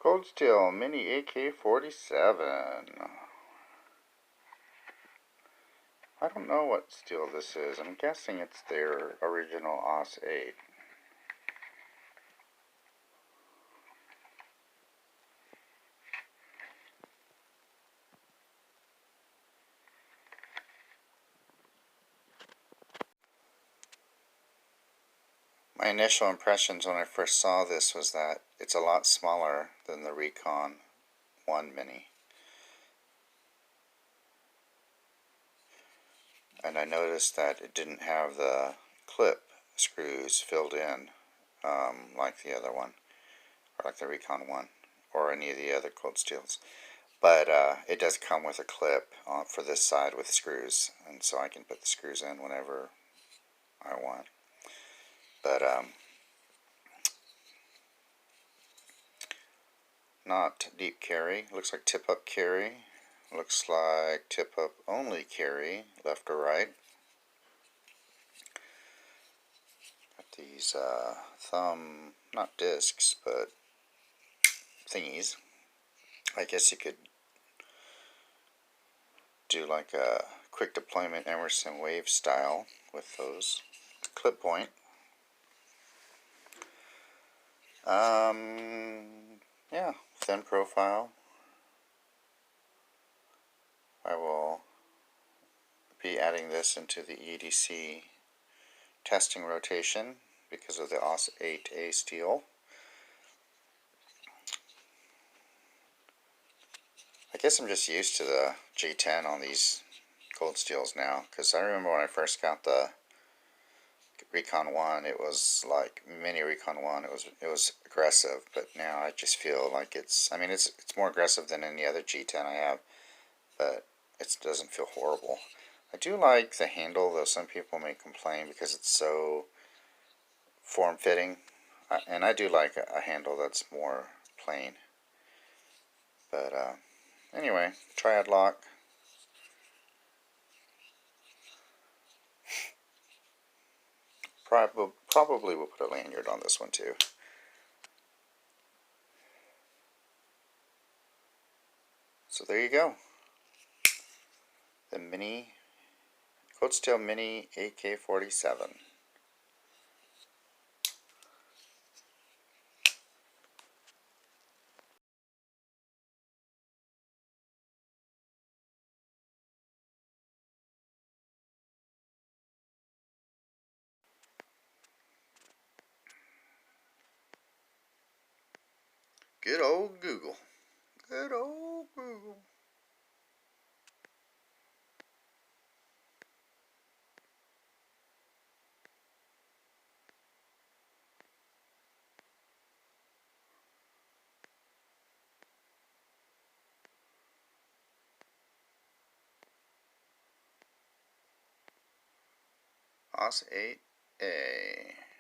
Cold Steel Mini AK-47. I don't know what steel this is. I'm guessing it's their original AS-8. My initial impressions when I first saw this was that it's a lot smaller than the Recon 1 Mini. And I noticed that it didn't have the clip screws filled in like the other one, or like the Recon 1, or any of the other Cold Steels. But it does come with a clip for this side with screws, and so I can put the screws in whenever I want. But not deep carry. Looks like tip-up carry. Looks like tip-up only carry, left or right. Got these thumb, not discs, but thingies. I guess you could do like a quick deployment Emerson Wave style with those. Clip point. Yeah, thin profile. I will be adding this into the EDC testing rotation because of the AS-8A steel. I guess I'm just used to the G10 on these Cold Steels now, because I remember when I first got the Recon 1, it was like Mini Recon 1, it was aggressive, but now I just feel like it's more aggressive than any other G10 I have, but it doesn't feel horrible. I do like the handle, though some people may complain because it's so form-fitting, and I do like a handle that's more plain. But anyway, triad lock. Probably will put a lanyard on this one too. So there you go. The Cold Steel Mini AK-47. Good old Google. Good old Google. AS-8A.